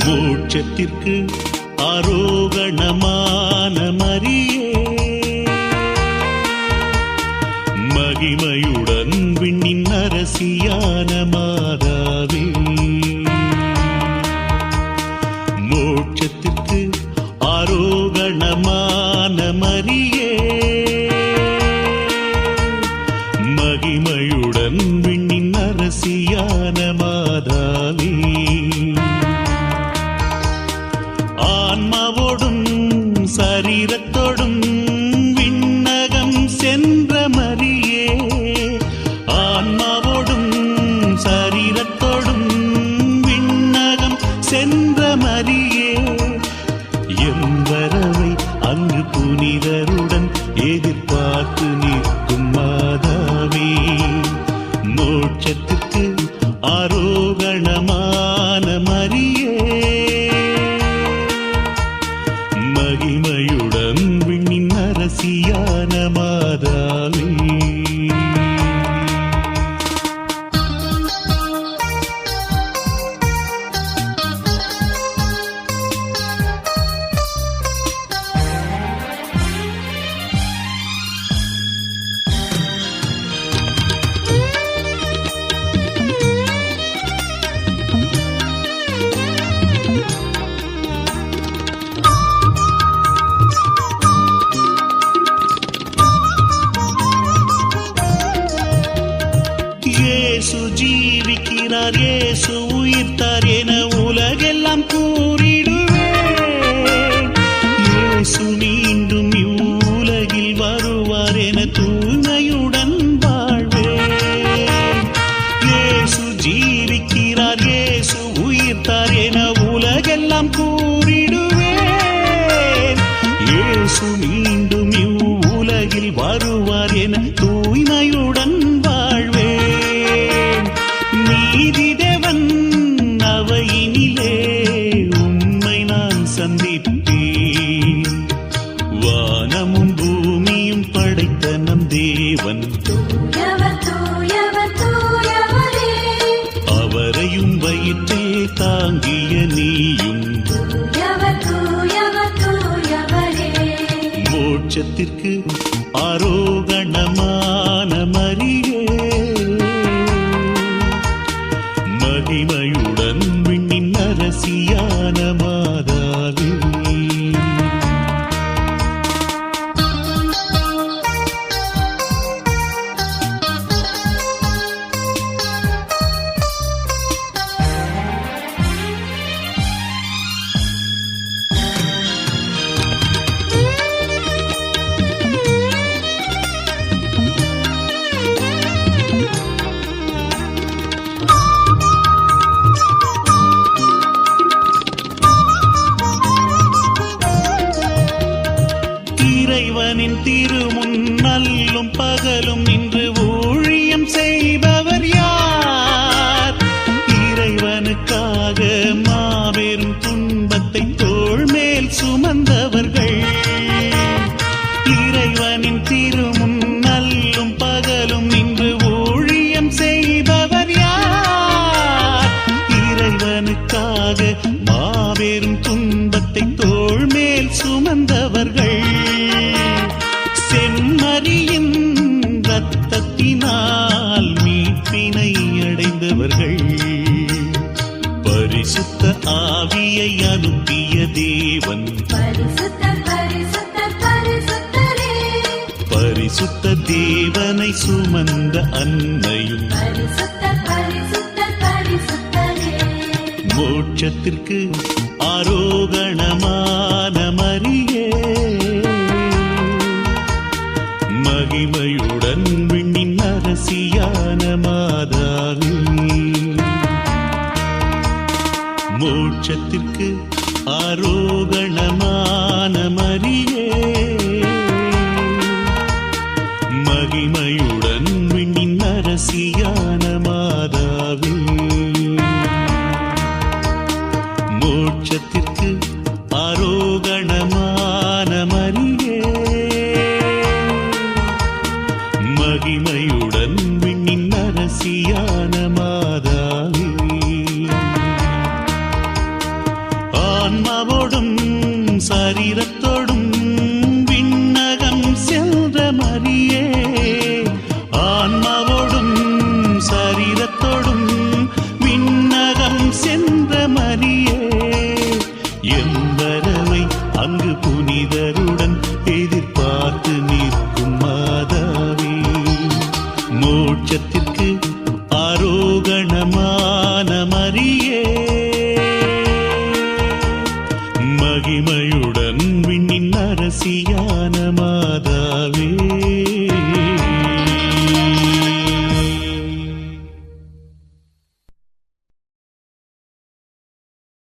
மோட்சத்திற்கு ஆரோகணமான மரியே, மகிமையுடன் விண்ணின் அரசியான மாதாவே, மோட்சத்திற்கு ஆரோகணமான மரியே, மகிமையுடன் விண்ணின் அரசியான மாதாவே, ஆன்மாவோடும் சரீரத்தோடும் விண்ணகம் சென்ற மரியே, ஆன்மாவோடும் சரீரத்தோடும் விண்ணகம் சென்ற மரியே, எம்பரவை அங்கு புனிதருடன் எதிர்பார்த்து நிற்கும் மாதாவே, மோட்சத்துக்கு ஆரோகணமான மரியே, மகிமையுடன் விண்ணின் அரசியான மாதாவே. இயேசு ஜீவிக்கிறார், இயேசு உயிர்த்தார் என உலகெல்லாம் கூறிடுவேன். இயேசு மீண்டும் இவ்வுலகில் வருவார் என தூய்மையுடன் வாழ்வேன். இயேசு ஜீவிக்கிறார், இயேசு உயிர்த்தார் என உலகெல்லாம் கூறிடுவேன். இயேசு மீண்டும் இவ்வுலகில் வருவார் என தூய்மையுடன் வாழ்வேன். நீதி தேவன் அவையினிலே உம்மை நான் சந்திப்பேன். வானமும் பூமியும் படைத்த நம் தேவன், அவரையும் வயிற்றே தாங்கிய நீயும், மோட்சத்திற்கு ஆரோகணமான மரியே, மகிமையுடன் விண்ணின் அரசியான மாதாவே. இறைவனின் திருமுன் நல்லும் பகலும் நின்று ஊழியம் செய்பவர் யார்? இறைவனுக்காக மாபெரும் துன்பத்தை தோள் மேல் சுமந்தவர்கள். இறைவனின் திருமுன் நல்லும் பகலும் நின்று ஊழியம் செய்பவர் யார்? இறைவனுக்காக மாபெரும் துன்பத்தை தோள் மேல் சுமந்தவர்கள். செம்மறியின் இரத்தத்தினால் மீட்பினை அடைந்தவர்கள். பரிசுத்த ஆவியை அனுப்பிய தேவன், பரிசுத்த தேவனை சுமந்த அன்னையும், மோட்சத்திற்கு ஆரோகணமான மரியே, மகிமையுடன் விண்ணின் அரசியான மாதாவே, மோட்சத்திற்கு ஆரோகணமான மரியே, மகிமையுடன் விண்ணின் அரசியான மாதாவே, மோட்சத்திற்கு ஆரோகணமான மரியே, மகிமையுடன் விண்ணின் அரசியான மாதாவே. ஆன்மாவோடும் சரீரத்தோடும் விண்ணகம் சென்ற மரியே, ஆன்மாவோடும் சரீரத்தோடும் விண்ணகம் சென்ற மரியே, எம்பரவை அங்கு புனிதருடன் எதிர்பார்த்து நிற்கும் மாதாவே, மோட்சத்திற்கு ஆரோகணமான மரியே, மகிமையுடன் விண்ணின் அரசியா